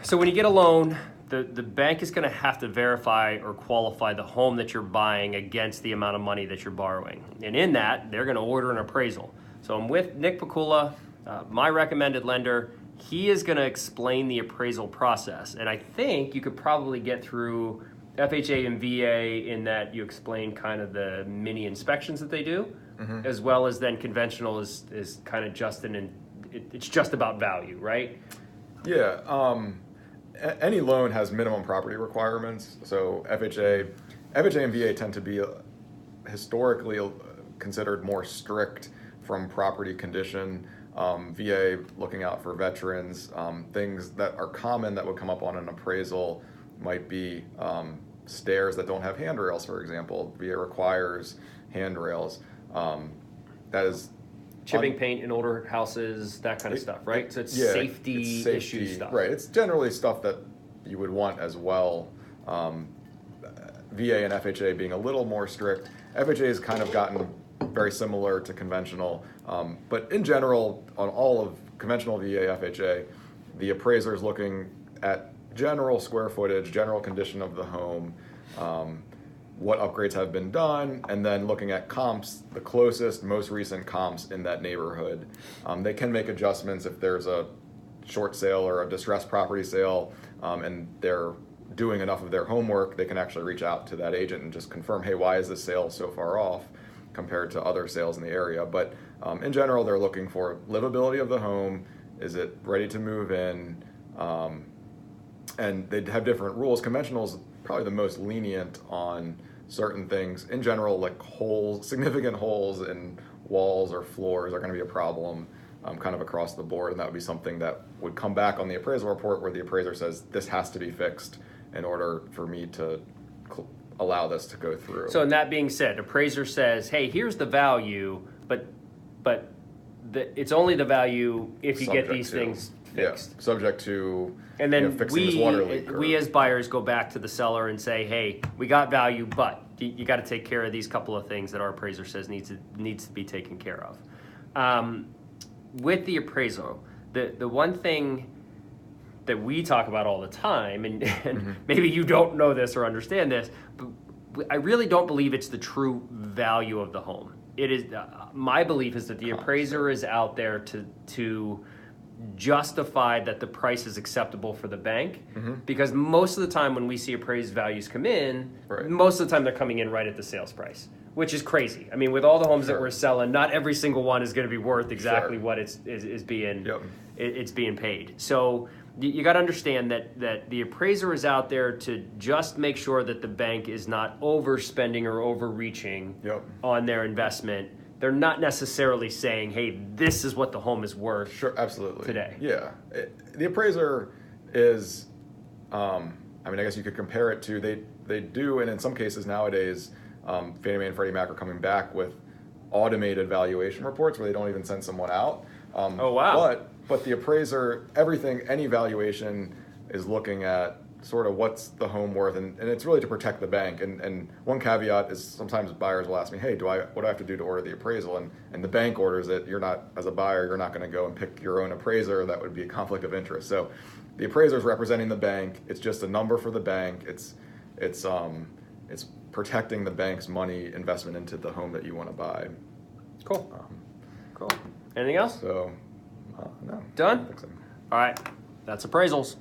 So when you get a loan, the bank is going to have to verify or qualify the home that you're buying against the amount of money that you're borrowing. And in that, they're going to order an appraisal. So I'm with Nick Pakulla, my recommended lender. He is going to explain the appraisal process. And I think you could probably get through FHA and VA in that you explain kind of the mini inspections that they do, as well as then conventional is kind of just it's just about value, right? Yeah. Any loan has minimum property requirements. So FHA and VA tend to be historically considered more strict from property condition. VA looking out for veterans. Things that are common that would come up on an appraisal might be stairs that don't have handrails, for example. VA requires handrails. That is chipping paint in older houses, that kind of stuff, right? So it's safety issue stuff. Right. It's generally stuff that you would want as well. VA and FHA being a little more strict. FHA has kind of gotten very similar to conventional, but in general, on all of conventional VA, FHA, the appraiser is looking at general square footage, general condition of the home, what upgrades have been done, and then looking at comps, the closest, most recent comps in that neighborhood. They can make adjustments if there's a short sale or a distressed property sale, and they're doing enough of their homework, they can actually reach out to that agent and just confirm, hey, why is this sale so far off compared to other sales in the area? But in general, they're looking for livability of the home. Is it ready to move in? And they have different rules. Conventional is probably the most lenient on certain things. In general, like significant holes in walls or floors are going to be a problem kind of across the board, and that would be something that would come back on the appraisal report where the appraiser says this has to be fixed in order for me to allow this to go through. So, and that being said, appraiser says, hey, here's the value, but it's only the value if you get these things fixed. Yeah, subject to and then fixing this water leak. We as buyers go back to the seller and say, hey, we got value, but you got to take care of these couple of things that our appraiser says needs to be taken care of. With the appraisal, the one thing that we talk about all the time, and maybe you don't know this or understand this, but I really don't believe it's the true value of the home. It is my belief is that the appraiser is out there to justify that the price is acceptable for the bank, because most of the time when we see appraised values come in, most of the time they're coming in right at the sales price, which is crazy. I mean, with all the homes that we're selling, not every single one is going to be worth exactly what it's being paid. So you got to understand that the appraiser is out there to just make sure that the bank is not overspending or overreaching on their investment. They're not necessarily saying, hey, this is what the home is worth. Sure, absolutely. Today. Yeah. The appraiser is, I guess you could compare it to, they do, and in some cases nowadays, Fannie Mae and Freddie Mac are coming back with automated valuation reports where they don't even send someone out. Oh, wow. But the appraiser, any valuation is looking at sort of what's the home worth, and it's really to protect the bank. And one caveat is sometimes buyers will ask me, hey, what do I have to do to order the appraisal? And the bank orders it. You're not, as a buyer, you're not going to go and pick your own appraiser. That would be a conflict of interest. So the appraiser is representing the bank. It's just a number for the bank. It's protecting the bank's money investment into the home that you want to buy. Cool. Cool. Anything else? So, no. Done? All right. That's appraisals.